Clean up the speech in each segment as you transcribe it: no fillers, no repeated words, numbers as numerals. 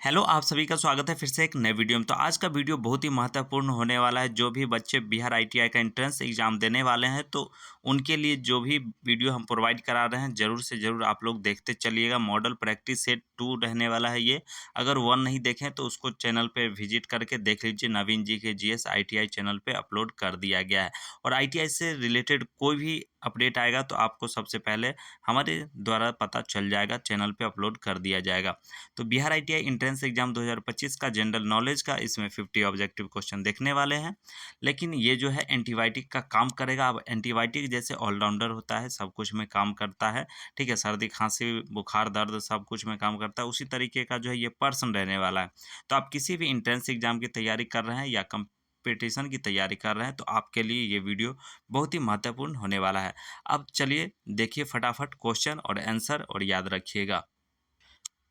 Hello, आप सभी का स्वागत है फिर से एक नए वीडियो में। तो आज का वीडियो बहुत ही महत्वपूर्ण होने वाला है। जो भी बच्चे बिहार आईटीआई का एंट्रेंस एग्जाम देने वाले हैं तो उनके लिए जो भी वीडियो हम प्रोवाइड करा रहे हैं ज़रूर से ज़रूर आप लोग देखते चलिएगा। मॉडल प्रैक्टिस सेट 2 रहने वाला है ये। अगर 1 नहीं देखें तो उसको चैनल पे विजिट करके देख लीजिए। नवीन जी के जीएस आईटीआई चैनल पे अपलोड कर दिया गया है। और आईटीआई से रिलेटेड कोई भी अपडेट आएगा तो आपको सबसे पहले हमारे द्वारा पता चल जाएगा, चैनल पे अपलोड कर दिया जाएगा। तो बिहार आईटीआई एंट्रेंस एग्जाम 2025 का जनरल नॉलेज का इसमें 50 ऑब्जेक्टिव क्वेश्चन देखने वाले हैं। लेकिन ये जो है एंटीबायोटिक का काम करेगा। अब एंटीबायोटिक जैसे ऑलराउंडर होता है, सब कुछ में काम करता है, ठीक है। सर्दी खांसी बुखार दर्द सब कुछ में काम करता है। उसी तरीके का जो है ये पर्सन रहने वाला है। तो आप किसी भी एंट्रेंस एग्जाम की तैयारी कर रहे हैं या कंपटीशन की तैयारी कर रहे हैं तो आपके लिए ये वीडियो बहुत ही महत्वपूर्ण होने वाला है। अब चलिए देखिए फटाफट क्वेश्चन और आंसर और याद रखिएगा।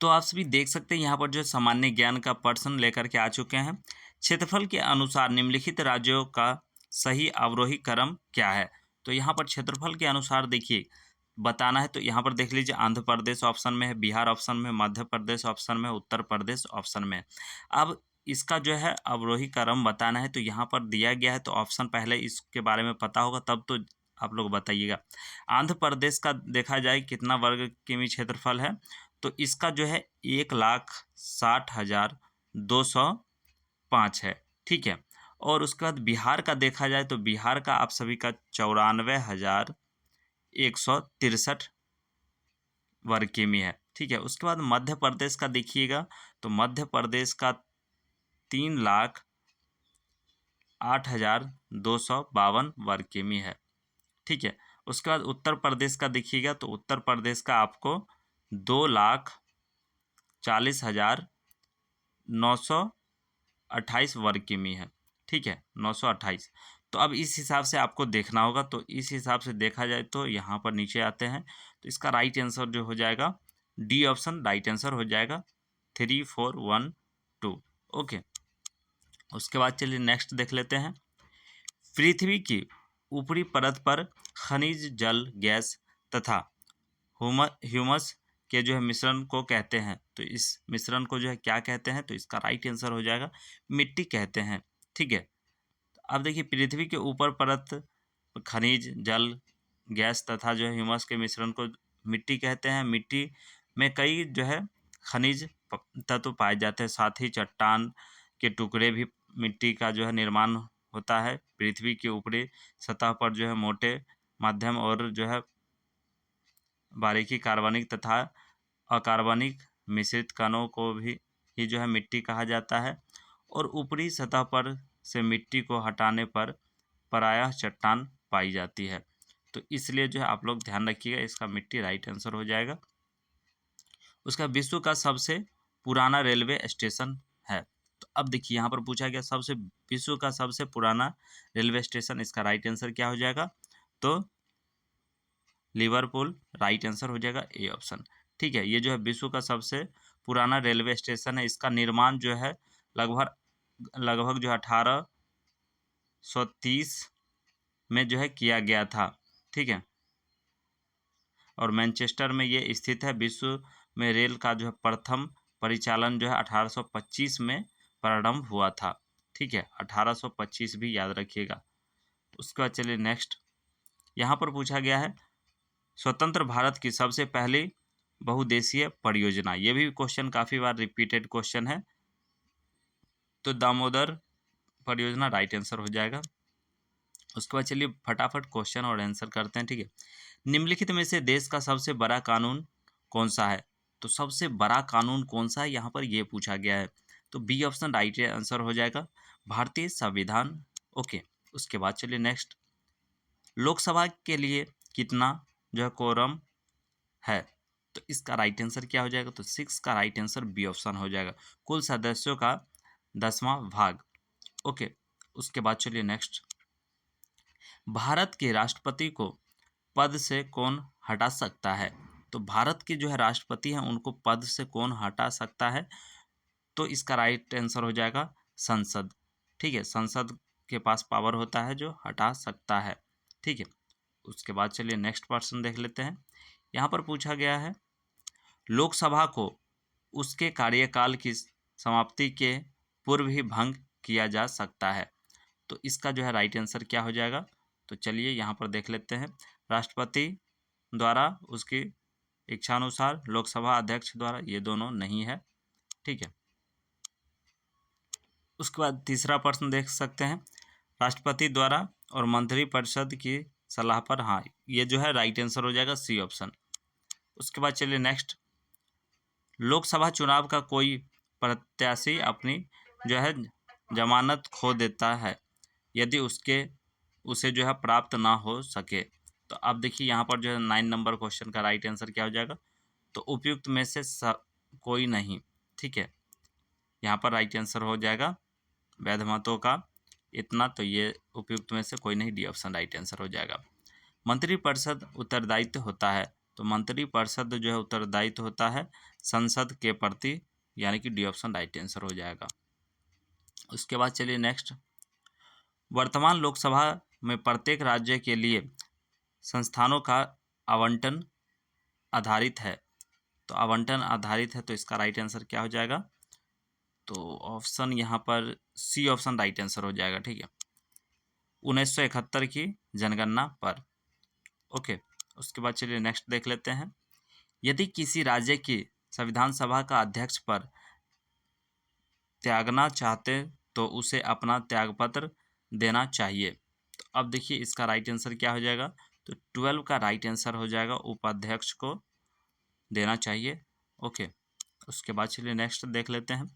तो आप सभी देख सकते हैं यहाँ पर जो सामान्य ज्ञान का प्रश्न लेकर के आ चुके हैं। क्षेत्रफल के अनुसार निम्नलिखित राज्यों का सही अवरोही क्रम क्या है। तो यहाँ पर क्षेत्रफल के अनुसार देखिए बताना है। तो यहाँ पर देख लीजिए, आंध्र प्रदेश ऑप्शन में है, बिहार ऑप्शन में, मध्य प्रदेश ऑप्शन में, उत्तर प्रदेश ऑप्शन में। अब इसका जो है अवरोही क्रम बताना है। तो यहाँ पर दिया गया है तो ऑप्शन पहले इसके बारे में पता होगा तब तो आप लोग बताइएगा। आंध्र प्रदेश का देखा जाए कितना वर्ग किमी क्षेत्रफल है तो इसका जो है 1,60,205 है, ठीक है। और उसके बाद बिहार का देखा जाए तो बिहार का आप सभी का 94,163 वर्ग किमी है, ठीक है। उसके बाद मध्य प्रदेश का देखिएगा तो मध्य प्रदेश का 3,08,252 वर्ग किमी है, ठीक है। उसके बाद उत्तर प्रदेश का देखिएगा तो उत्तर प्रदेश का आपको 2,40,928 वर्ग किमी है, ठीक है, 928। तो अब इस हिसाब से आपको देखना होगा। तो इस हिसाब से देखा जाए तो यहाँ पर नीचे आते हैं तो इसका राइट आंसर जो हो जाएगा डी ऑप्शन राइट आंसर हो जाएगा 3,4,1,2। ओके, उसके बाद चलिए नेक्स्ट देख लेते हैं। पृथ्वी की ऊपरी परत पर खनिज जल गैस तथा ह्यूमस के जो है मिश्रण को कहते हैं। तो इस मिश्रण को जो है क्या कहते हैं तो इसका राइट आंसर हो जाएगा मिट्टी कहते हैं, ठीक है। अब देखिए पृथ्वी के ऊपर परत खनिज जल गैस तथा जो है ह्यूमस के मिश्रण को मिट्टी कहते हैं। मिट्टी में कई जो है खनिज तत्व पाए जाते हैं, साथ ही चट्टान के टुकड़े भी मिट्टी का जो है निर्माण होता है। पृथ्वी के ऊपरी सतह पर जो है मोटे माध्यम और जो है बारीकी कार्बनिक तथा अकार्बनिक मिश्रित कणों को भी ही जो है मिट्टी कहा जाता है। और ऊपरी सतह पर से मिट्टी को हटाने पर प्रायः चट्टान पाई जाती है। तो इसलिए जो है आप लोग ध्यान रखिएगा, इसका मिट्टी राइट आंसर हो जाएगा। उसका विश्व का सबसे पुराना रेलवे स्टेशन है। तो अब देखिए यहाँ पर पूछा गया सबसे विश्व का सबसे पुराना रेलवे स्टेशन, इसका राइट आंसर क्या हो जाएगा तो लिवरपूल राइट आंसर हो जाएगा ए ऑप्शन, ठीक है। ये जो है विश्व का सबसे पुराना रेलवे स्टेशन है। इसका निर्माण जो है लगभग लगभग जो 1830 में जो है किया गया था, ठीक है। और मैनचेस्टर में ये स्थित है। विश्व में रेल का जो है प्रथम परिचालन जो है 1825 में प्रारंभ हुआ था, ठीक है। 1825 भी याद रखिएगा। उसके बाद चलिए नेक्स्ट, यहाँ पर पूछा गया है स्वतंत्र भारत की सबसे पहली बहुउद्देशीय परियोजना। ये भी क्वेश्चन काफ़ी बार रिपीटेड क्वेश्चन है। तो दामोदर परियोजना राइट आंसर हो जाएगा। उसके बाद चलिए फटाफट क्वेश्चन और आंसर करते हैं, ठीक है। निम्नलिखित में से देश का सबसे बड़ा कानून कौन सा है। तो सबसे बड़ा कानून कौन सा है यहाँ पर ये पूछा गया है। तो बी ऑप्शन राइट आंसर हो जाएगा भारतीय संविधान। ओके, उसके बाद चलिए नेक्स्ट, लोकसभा के लिए कितना जो है कोरम है। तो इसका राइट आंसर क्या हो जाएगा तो 6 का राइट आंसर बी ऑप्शन हो जाएगा, कुल सदस्यों का 10वां भाग। ओके, उसके बाद चलिए नेक्स्ट, भारत के राष्ट्रपति को पद से कौन हटा सकता है। तो भारत के जो है राष्ट्रपति हैं उनको पद से कौन हटा सकता है। तो इसका राइट आंसर हो जाएगा संसद, ठीक है। संसद के पास पावर होता है जो हटा सकता है, ठीक है। उसके बाद चलिए नेक्स्ट पर्सन देख लेते हैं। यहाँ पर पूछा गया है लोकसभा को उसके कार्यकाल की समाप्ति के पूर्व ही भंग किया जा सकता है। तो इसका जो है राइट आंसर क्या हो जाएगा? तो चलिए यहाँ पर देख लेते हैं। राष्ट्रपति द्वारा, उसकी इच्छानुसार, लोकसभा अध्यक्ष द्वारा, ये दोनों नहीं है। ठीक है। उसके बाद तीसरा प्रश्न देख सकते हैं, राष्ट्रपति द्वारा और मंत्रिपरिषद की सलाह पर। हाँ, ये जो है राइट आंसर हो जाएगा, सी ऑप्शन। उसके बाद चलिए नेक्स्ट, लोकसभा चुनाव का कोई प्रत्याशी अपनी जो है जमानत खो देता है यदि उसे जो है प्राप्त ना हो सके। तो अब देखिए यहाँ पर जो है 9 नंबर क्वेश्चन का राइट आंसर क्या हो जाएगा? तो उपयुक्त में से कोई नहीं। ठीक है, यहाँ पर राइट आंसर हो जाएगा वैध मतों का इतना, तो ये उपयुक्त में से कोई नहीं, डी ऑप्शन राइट आंसर हो जाएगा। मंत्रिपरिषद उत्तरदायित्व होता है, तो मंत्रिपरिषद जो है उत्तरदायित्व होता है संसद के प्रति, यानी कि डी ऑप्शन राइट आंसर हो जाएगा। उसके बाद चलिए नेक्स्ट, वर्तमान लोकसभा में प्रत्येक राज्य के लिए संस्थानों का आवंटन आधारित है। तो आवंटन आधारित है, तो इसका राइट आंसर क्या हो जाएगा? तो ऑप्शन यहाँ पर सी ऑप्शन राइट आंसर हो जाएगा। ठीक है, 1971 की जनगणना पर। ओके, उसके बाद चलिए नेक्स्ट देख लेते हैं, यदि किसी राज्य की संविधान सभा का अध्यक्ष पर त्यागना चाहते तो उसे अपना त्यागपत्र देना चाहिए। तो अब देखिए इसका राइट आंसर क्या हो जाएगा? तो 12 का राइट आंसर हो जाएगा, उपाध्यक्ष को देना चाहिए। ओके, उसके बाद चलिए नेक्स्ट देख लेते हैं,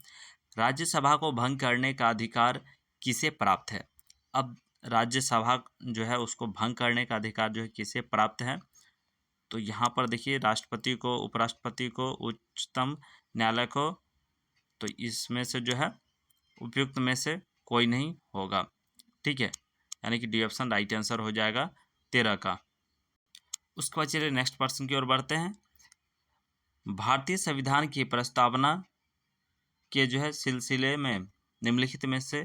राज्यसभा को भंग करने का अधिकार किसे प्राप्त है? अब राज्यसभा जो है उसको भंग करने का अधिकार जो है किसे प्राप्त है? तो यहाँ पर देखिए राष्ट्रपति को, उपराष्ट्रपति को, उच्चतम न्यायालय को। तो इसमें से जो है उपयुक्त में से कोई नहीं होगा। ठीक है, यानी कि डी ऑप्शन राइट आंसर हो जाएगा 13 का। उसके बाद चलिए नेक्स्ट प्रश्न की ओर बढ़ते हैं, भारतीय संविधान की प्रस्तावना के जो है सिलसिले में निम्नलिखित में से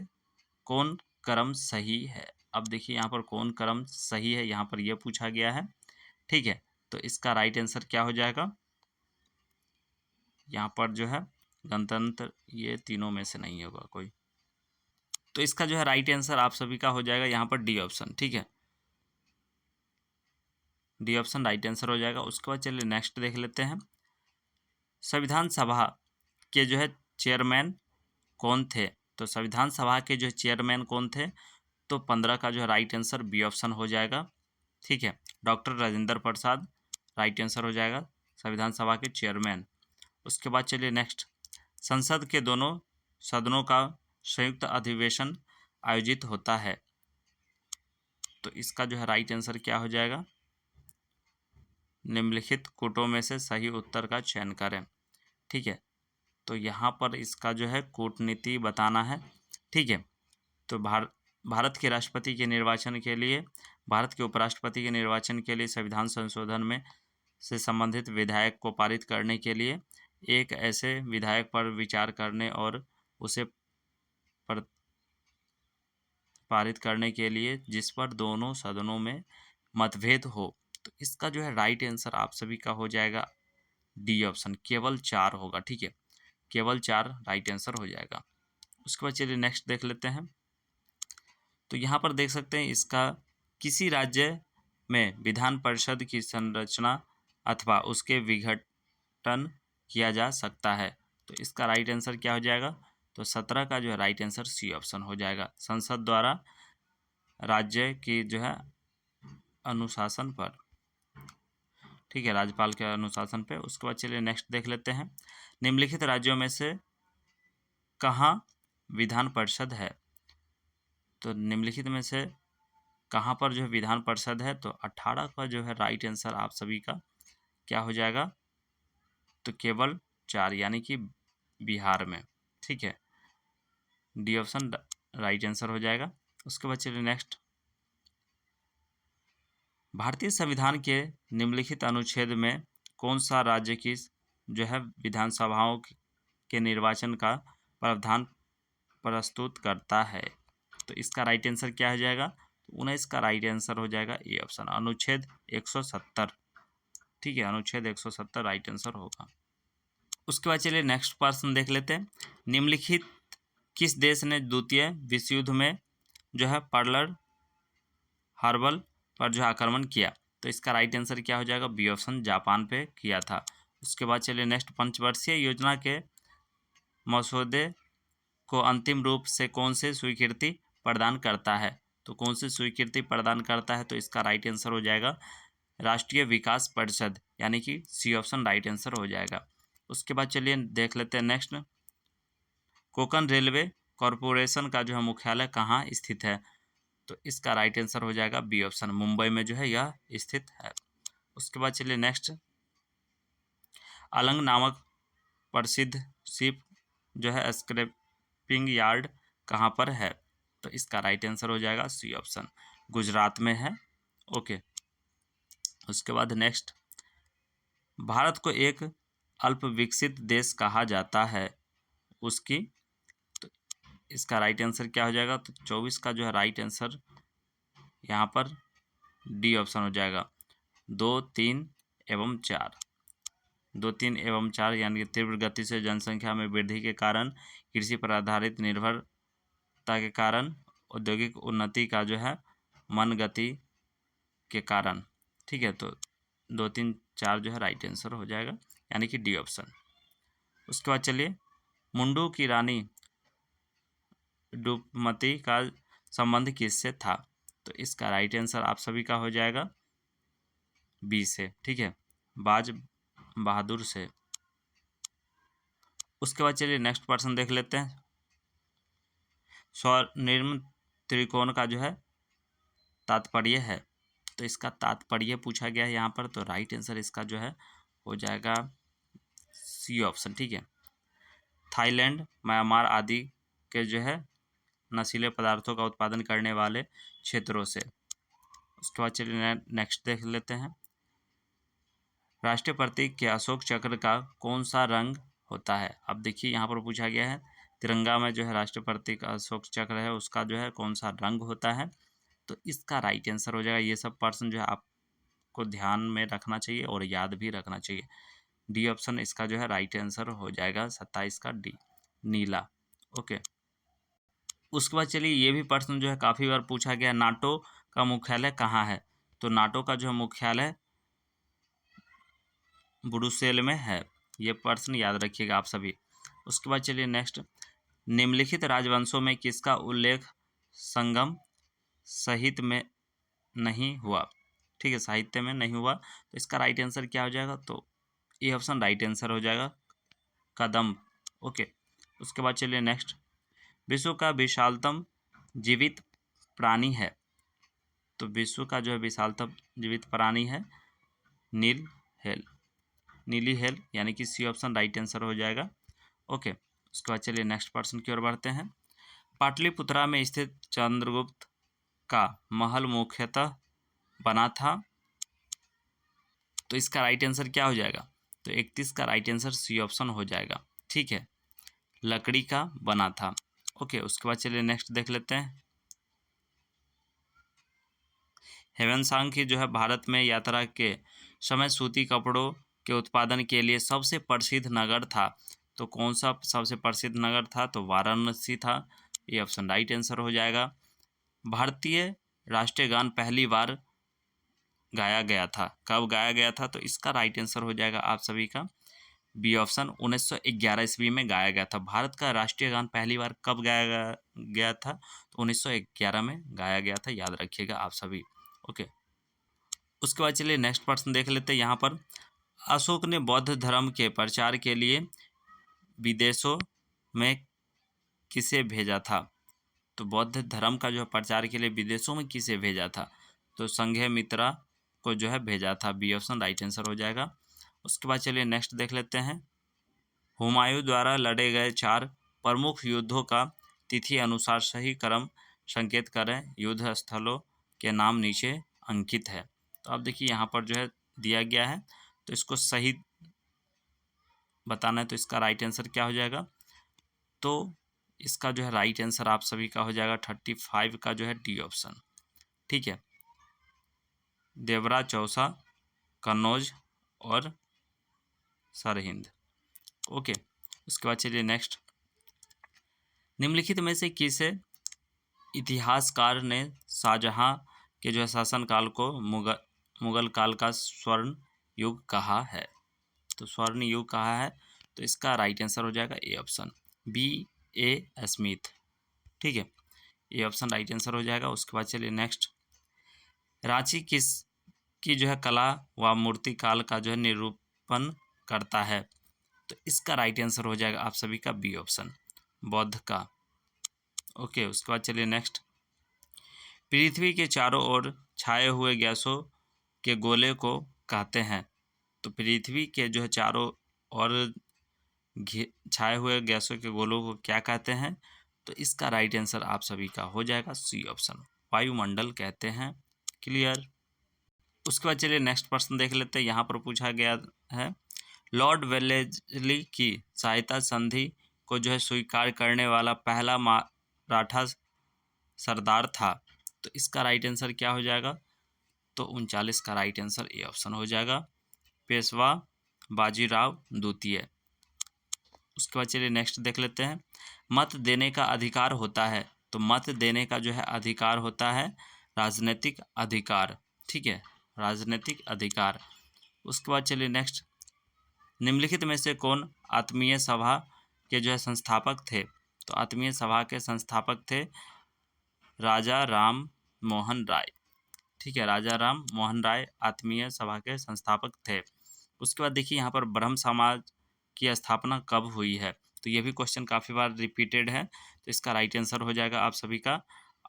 कौन क्रम सही है? अब देखिए यहाँ पर कौन क्रम सही है, यहाँ पर यह पूछा गया है। ठीक है, तो इसका राइट आंसर क्या हो जाएगा? यहाँ पर जो है गणतंत्र, ये तीनों में से नहीं होगा कोई, तो इसका जो है राइट आंसर आप सभी का हो जाएगा यहाँ पर डी ऑप्शन। ठीक है, डी ऑप्शन राइट आंसर हो जाएगा। उसके बाद चलिए नेक्स्ट देख लेते हैं, संविधान सभा के जो है चेयरमैन कौन थे? तो संविधान सभा के जो चेयरमैन कौन थे? तो 15 का जो है राइट आंसर बी ऑप्शन हो जाएगा। ठीक है, doctor Rajendra Prasad right answer हो जाएगा संविधान सभा के चेयरमैन। उसके बाद चलिए नेक्स्ट, संसद के दोनों सदनों का संयुक्त अधिवेशन आयोजित होता है। तो इसका जो है राइट आंसर क्या हो जाएगा? निम्नलिखित कूटों में से सही उत्तर का चयन करें। ठीक है, तो यहाँ पर इसका जो है कूटनीति बताना है। ठीक है, तो भारत के राष्ट्रपति के निर्वाचन के लिए, भारत के उपराष्ट्रपति के निर्वाचन के लिए संविधान संशोधन में से संबंधित विधायक को पारित करने के लिए एक ऐसे विधायक पर विचार करने और उसे पारित करने के लिए जिस पर दोनों सदनों में मतभेद हो। तो इसका जो है राइट आंसर आप सभी का हो जाएगा डी ऑप्शन, केवल 4 होगा। ठीक है, केवल 4 राइट आंसर हो जाएगा। उसके बाद चलिए नेक्स्ट देख लेते हैं, तो यहाँ पर देख सकते हैं इसका, किसी राज्य में विधान परिषद की संरचना अथवा उसके विघटन किया जा सकता है। तो इसका राइट आंसर क्या हो जाएगा? तो 17 का जो है राइट आंसर सी ऑप्शन हो जाएगा, संसद द्वारा राज्य की जो है अनुशासन पर। ठीक है, राज्यपाल के अनुशासन पे। उसके बाद चलिए नेक्स्ट देख लेते हैं, निम्नलिखित राज्यों में से कहाँ विधान परिषद है? तो निम्नलिखित में से कहाँ पर जो है विधान परिषद है? तो 18 का जो है राइट आंसर आप सभी का क्या हो जाएगा? तो केवल 4, यानी कि बिहार में। ठीक है, डी ऑप्शन राइट आंसर हो जाएगा। उसके बाद चलिए नेक्स्ट, भारतीय संविधान के निम्नलिखित अनुच्छेद में कौन सा राज्य की जो है विधानसभाओं के निर्वाचन का प्रावधान प्रस्तुत करता है? तो इसका राइट आंसर क्या हो जाएगा? तो 19 का राइट आंसर हो जाएगा ए ऑप्शन, अनुच्छेद 170। ठीक है, अनुच्छेद 170 राइट आंसर होगा। उसके बाद चलिए नेक्स्ट प्रश्न देख लेते हैं। निम्नलिखित किस देश ने द्वितीय विश्व युद्ध में जो है पर्ल हार्बर पर जो है आक्रमण किया? तो इसका राइट आंसर क्या हो जाएगा? बी ऑप्शन, जापान पे किया था। उसके बाद चलिए नेक्स्ट, पंचवर्षीय योजना के मसौदे को अंतिम रूप से कौन से स्वीकृति प्रदान करता है? तो कौन सी स्वीकृति प्रदान करता है? तो इसका राइट आंसर हो जाएगा राष्ट्रीय विकास परिषद, यानी कि सी ऑप्शन राइट आंसर हो जाएगा। उसके बाद चलिए देख लेते हैं नेक्स्ट, कोंकण रेलवे कॉरपोरेशन का जो है मुख्यालय कहाँ स्थित है? तो इसका राइट आंसर हो जाएगा बी ऑप्शन, मुंबई में जो है यह स्थित है। उसके बाद चलिए नेक्स्ट, अलंग नामक प्रसिद्ध शिप जो है स्क्रैपिंग यार्ड कहाँ पर है? तो इसका राइट आंसर हो जाएगा सी ऑप्शन, गुजरात में है। ओके। उसके बाद नेक्स्ट, भारत को एक अल्प विकसित देश कहा जाता है, उसकी, तो इसका राइट आंसर क्या हो जाएगा? तो 24 का जो है राइट आंसर यहाँ पर डी ऑप्शन हो जाएगा, 2, 3 एवं 4। 2, 3 एवं 4 यानी कि तीव्र गति से जनसंख्या में वृद्धि के कारण, कृषि पर आधारित निर्भरता के कारण, औद्योगिक उन्नति का जो है मन गति के कारण। ठीक है, तो 2, 3, 4 जो है राइट आंसर हो जाएगा, यानी कि डी ऑप्शन। उसके बाद चलिए, मुंडू की रानी रूपमती का संबंध किससे था? तो इसका राइट आंसर आप सभी का हो जाएगा बी से। ठीक है, बाज बहादुर से। उसके बाद चलिए नेक्स्ट प्रश्न देख लेते हैं, स्वनिर्मित त्रिकोण का जो है तात्पर्य है? तो इसका तात्पर्य पूछा गया है यहाँ पर, तो राइट आंसर इसका जो है हो जाएगा सी ऑप्शन। ठीक है, थाईलैंड, म्यांमार आदि के जो है नशीले पदार्थों का उत्पादन करने वाले क्षेत्रों से। उसके बाद चलिए नेक्स्ट देख लेते हैं, राष्ट्रीय प्रतीक के अशोक चक्र का कौन सा रंग होता है? अब देखिए यहाँ पर पूछा गया है, तिरंगा में जो है राष्ट्रीय प्रतीक अशोक चक्र है, उसका जो है कौन सा रंग होता है? तो इसका राइट आंसर हो जाएगा, ये सब पर्सन जो है आपको ध्यान में रखना चाहिए और याद भी रखना चाहिए, डी ऑप्शन इसका जो है राइट आंसर हो जाएगा, 27 का डी, नीला। ओके। उसके बाद चलिए, ये भी प्रश्न जो है काफ़ी बार पूछा गया, नाटो का मुख्यालय कहाँ है? तो नाटो का जो है मुख्यालय ब्रुसेल में है, ये प्रश्न याद रखिएगा आप सभी। उसके बाद चलिए नेक्स्ट, निम्नलिखित राजवंशों में किसका उल्लेख संगम साहित्य में नहीं हुआ? ठीक है, साहित्य में नहीं हुआ, तो इसका राइट आंसर क्या हो जाएगा? तो ये ऑप्शन राइट आंसर हो जाएगा, कदम्ब। ओके। उसके बाद चलिए नेक्स्ट, विश्व का विशालतम जीवित प्राणी है? तो विश्व का जो है विशालतम जीवित प्राणी है नील हेल, नीली हेल, यानी कि सी ऑप्शन राइट आंसर हो जाएगा। ओके। उसके बाद चलिए नेक्स्ट प्रश्न की ओर बढ़ते हैं, पाटलिपुत्रा में स्थित चंद्रगुप्त का महल मुख्यतः बना था? तो इसका राइट आंसर क्या हो जाएगा? तो 31 का राइट आंसर सी ऑप्शन हो जाएगा। ठीक है, लकड़ी का बना था। ओके। उसके बाद चलिए नेक्स्ट देख लेते हैं, हेवनसांग की जो है भारत में यात्रा के समय सूती कपड़ों के उत्पादन के लिए सबसे प्रसिद्ध नगर था? तो कौन सा सबसे प्रसिद्ध नगर था? तो वाराणसी था, ये ऑप्शन राइट आंसर हो जाएगा। भारतीय राष्ट्रीय गान पहली बार गाया गया था, कब गाया गया था? तो इसका राइट आंसर हो जाएगा आप सभी का बी ऑप्शन, 1911 ईस्वी में गाया गया था। भारत का राष्ट्रीय गान पहली बार कब गाया गया था? तो 1911 में गाया गया था, याद रखिएगा आप सभी। ओके। उसके बाद चलिए नेक्स्ट प्रश्न देख लेते हैं, यहाँ पर अशोक ने बौद्ध धर्म के प्रचार के लिए विदेशों में किसे भेजा था? तो बौद्ध धर्म का जो है प्रचार के लिए विदेशों में किसे भेजा था? तो संघमित्रा को जो है भेजा था, बी ऑप्शन राइट आंसर हो जाएगा। उसके बाद चलिए नेक्स्ट देख लेते हैं, हुमायूं द्वारा लड़े गए 4 प्रमुख युद्धों का तिथि अनुसार सही क्रम संकेत करें, युद्ध स्थलों के नाम नीचे अंकित है। तो अब देखिए यहाँ पर जो है दिया गया है, तो इसको सही बताना है, तो इसका राइट आंसर क्या हो जाएगा? तो इसका जो है राइट आंसर आप सभी का हो जाएगा 35 का जो है डी ऑप्शन। ठीक है, देवरा, चौसा, कन्नौज और सरहिंद। ओके, उसके बाद चलिए नेक्स्ट। निम्नलिखित में से किसे इतिहासकार ने शाहजहां के जो है शासनकाल को मुगल काल का स्वर्ण युग कहा है? तो स्वर्ण युग कहा है, तो इसका राइट आंसर हो जाएगा ए ऑप्शन, B.A. स्मिथ। ठीक है, ये ऑप्शन राइट आंसर हो जाएगा। उसके बाद चलिए नेक्स्ट। रांची किस की जो है कला व मूर्ति काल का जो है निरूपण करता है? तो इसका राइट आंसर हो जाएगा आप सभी का बी ऑप्शन, बौद्ध का। ओके, उसके बाद चलिए नेक्स्ट। पृथ्वी के चारों ओर छाए हुए गैसों के गोले को कहते हैं? तो पृथ्वी के जो है चारों ओर छाए हुए गैसों के गोलों को क्या कहते हैं? तो इसका राइट आंसर आप सभी का हो जाएगा सी ऑप्शन, वायुमंडल कहते हैं। क्लियर। उसके बाद चलिए नेक्स्ट प्रश्न देख लेते हैं। यहाँ पर पूछा गया है, लॉर्ड वेलेस्ली की सहायता संधि को जो है स्वीकार करने वाला पहला मराठा सरदार था? तो इसका राइट आंसर क्या हो जाएगा? तो 39 का राइट आंसर ए ऑप्शन हो जाएगा, पेशवा बाजीराव द्वितीय। उसके बाद चलिए नेक्स्ट देख लेते हैं। मत देने का अधिकार होता है? तो मत देने का जो है अधिकार होता है राजनीतिक अधिकार। ठीक है, राजनीतिक अधिकार। उसके बाद चलिए नेक्स्ट। निम्नलिखित में से कौन आत्मीय सभा के जो है संस्थापक थे? तो आत्मीय सभा के संस्थापक थे राजा राम मोहन राय। ठीक है, राजा राम मोहन राय आत्मीय सभा के संस्थापक थे। उसके बाद देखिए यहाँ पर ब्रह्म समाज की स्थापना कब हुई है? तो ये भी क्वेश्चन काफ़ी बार रिपीटेड है, तो इसका राइट आंसर हो जाएगा आप सभी का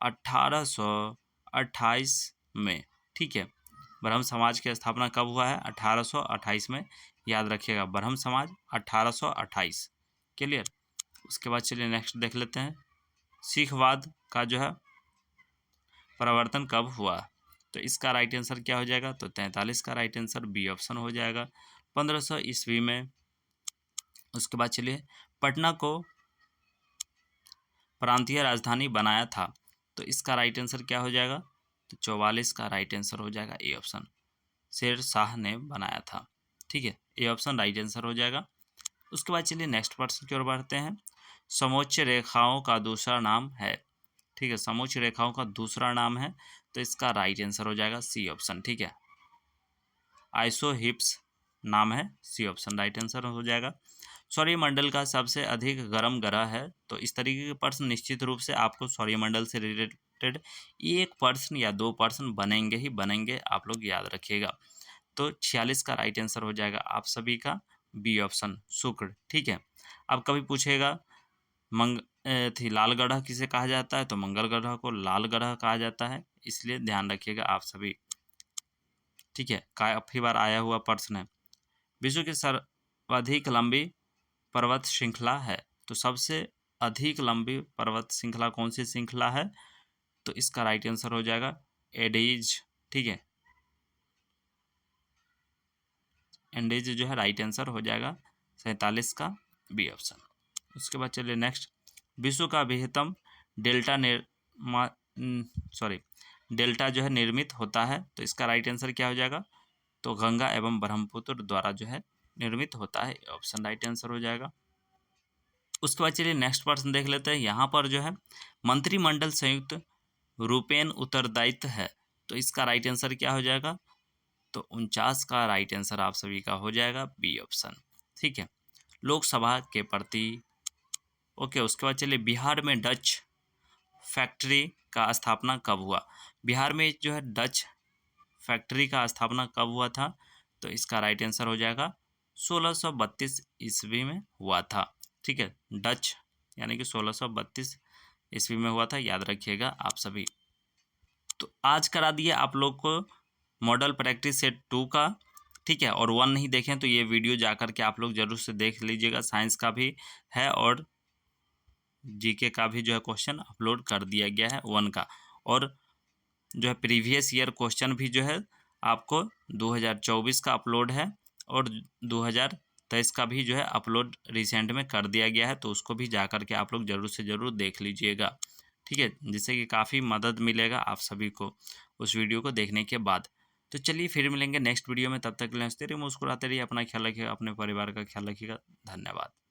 1828 में। ठीक है, ब्रह्म समाज की स्थापना कब हुआ है? 1828 में। याद रखिएगा, ब्रह्म समाज 1828। क्लियर। उसके बाद चलिए नेक्स्ट देख लेते हैं। सिखवाद का जो है प्रवर्तन कब हुआ? तो इसका राइट आंसर क्या हो जाएगा? तो 43 का राइट आंसर बी ऑप्शन हो जाएगा, 1500 ईस्वी में। उसके बाद चलिए, पटना को प्रांतीय राजधानी बनाया था? तो इसका राइट आंसर क्या हो जाएगा? तो 44 का राइट आंसर हो जाएगा ए ऑप्शन, शेर शाह ने बनाया था। ठीक है, ए ऑप्शन राइट आंसर हो जाएगा। उसके बाद चलिए नेक्स्ट प्रश्न की ओर बढ़ते हैं। समोच्च रेखाओं का दूसरा नाम है? ठीक है, समोच्च रेखाओं का दूसरा नाम है, तो इसका राइट आंसर हो जाएगा सी ऑप्शन। ठीक है, आइसोहिप्स नाम है, सी ऑप्शन राइट आंसर हो जाएगा। सौरमंडल का सबसे अधिक गर्म ग्रह है? तो इस तरीके के प्रश्न निश्चित रूप से आपको सौरमंडल से रिलेटेड एक प्रश्न या दो प्रश्न बनेंगे ही बनेंगे, आप लोग याद रखिएगा। तो 46 का राइट आंसर हो जाएगा आप सभी का बी ऑप्शन, शुक्र। ठीक है, अब कभी पूछेगा लाल ग्रह किसे कहा जाता है? तो मंगल ग्रह को लाल ग्रह कहा जाता है, इसलिए ध्यान रखिएगा आप सभी। ठीक है, काफी बार आया हुआ प्रश्न है। विश्व की सर्वाधिक लंबी पर्वत श्रृंखला है? तो सबसे अधिक लंबी पर्वत श्रृंखला कौन सी श्रृंखला है? तो इसका राइट आंसर हो जाएगा एंडीज। ठीक है, एंडीज जो है राइट आंसर हो जाएगा 47 का बी ऑप्शन। उसके बाद चलिए नेक्स्ट। विश्व का बृहत्तम डेल्टा जो है निर्मित होता है? तो इसका राइट आंसर क्या हो जाएगा? तो गंगा एवं ब्रह्मपुत्र द्वारा जो है निर्मित होता है, ऑप्शन राइट आंसर हो जाएगा। उसके बाद चलिए नेक्स्ट प्रश्न देख लेते हैं। यहाँ पर जो है मंत्रिमंडल संयुक्त रूपेण उत्तरदायित्व है? तो इसका राइट आंसर क्या हो जाएगा? तो 49 का राइट आंसर आप सभी का हो जाएगा बी ऑप्शन। ठीक है, लोकसभा के प्रति। ओके, उसके बाद चलिए, बिहार में डच फैक्ट्री का स्थापना कब हुआ? बिहार में जो है डच फैक्ट्री का स्थापना कब हुआ था? तो इसका राइट आंसर हो जाएगा 1632 ईस्वी में हुआ था। ठीक है, डच यानी कि 1632 ईस्वी में हुआ था, याद रखिएगा आप सभी। तो आज करा दिए आप लोग को मॉडल प्रैक्टिस सेट 2 का। ठीक है, और 1 नहीं देखें तो ये वीडियो जाकर के आप लोग जरूर से देख लीजिएगा। साइंस का भी है और जीके का भी जो है क्वेश्चन अपलोड कर दिया गया है 1 का, और जो है प्रीवियस ईयर क्वेश्चन भी जो है आपको 2024 का अपलोड है और 2023 का भी जो है अपलोड रिसेंट में कर दिया गया है, तो उसको भी जाकर के आप लोग ज़रूर से ज़रूर देख लीजिएगा। ठीक है, जिससे कि काफ़ी मदद मिलेगा आप सभी को उस वीडियो को देखने के बाद। तो चलिए फिर मिलेंगे नेक्स्ट वीडियो में, तब तक के लिए हंसते रहिए, मुस्कुराते रहिए, अपना ख्याल रखिएगा, अपने परिवार का ख्याल रखिएगा। धन्यवाद।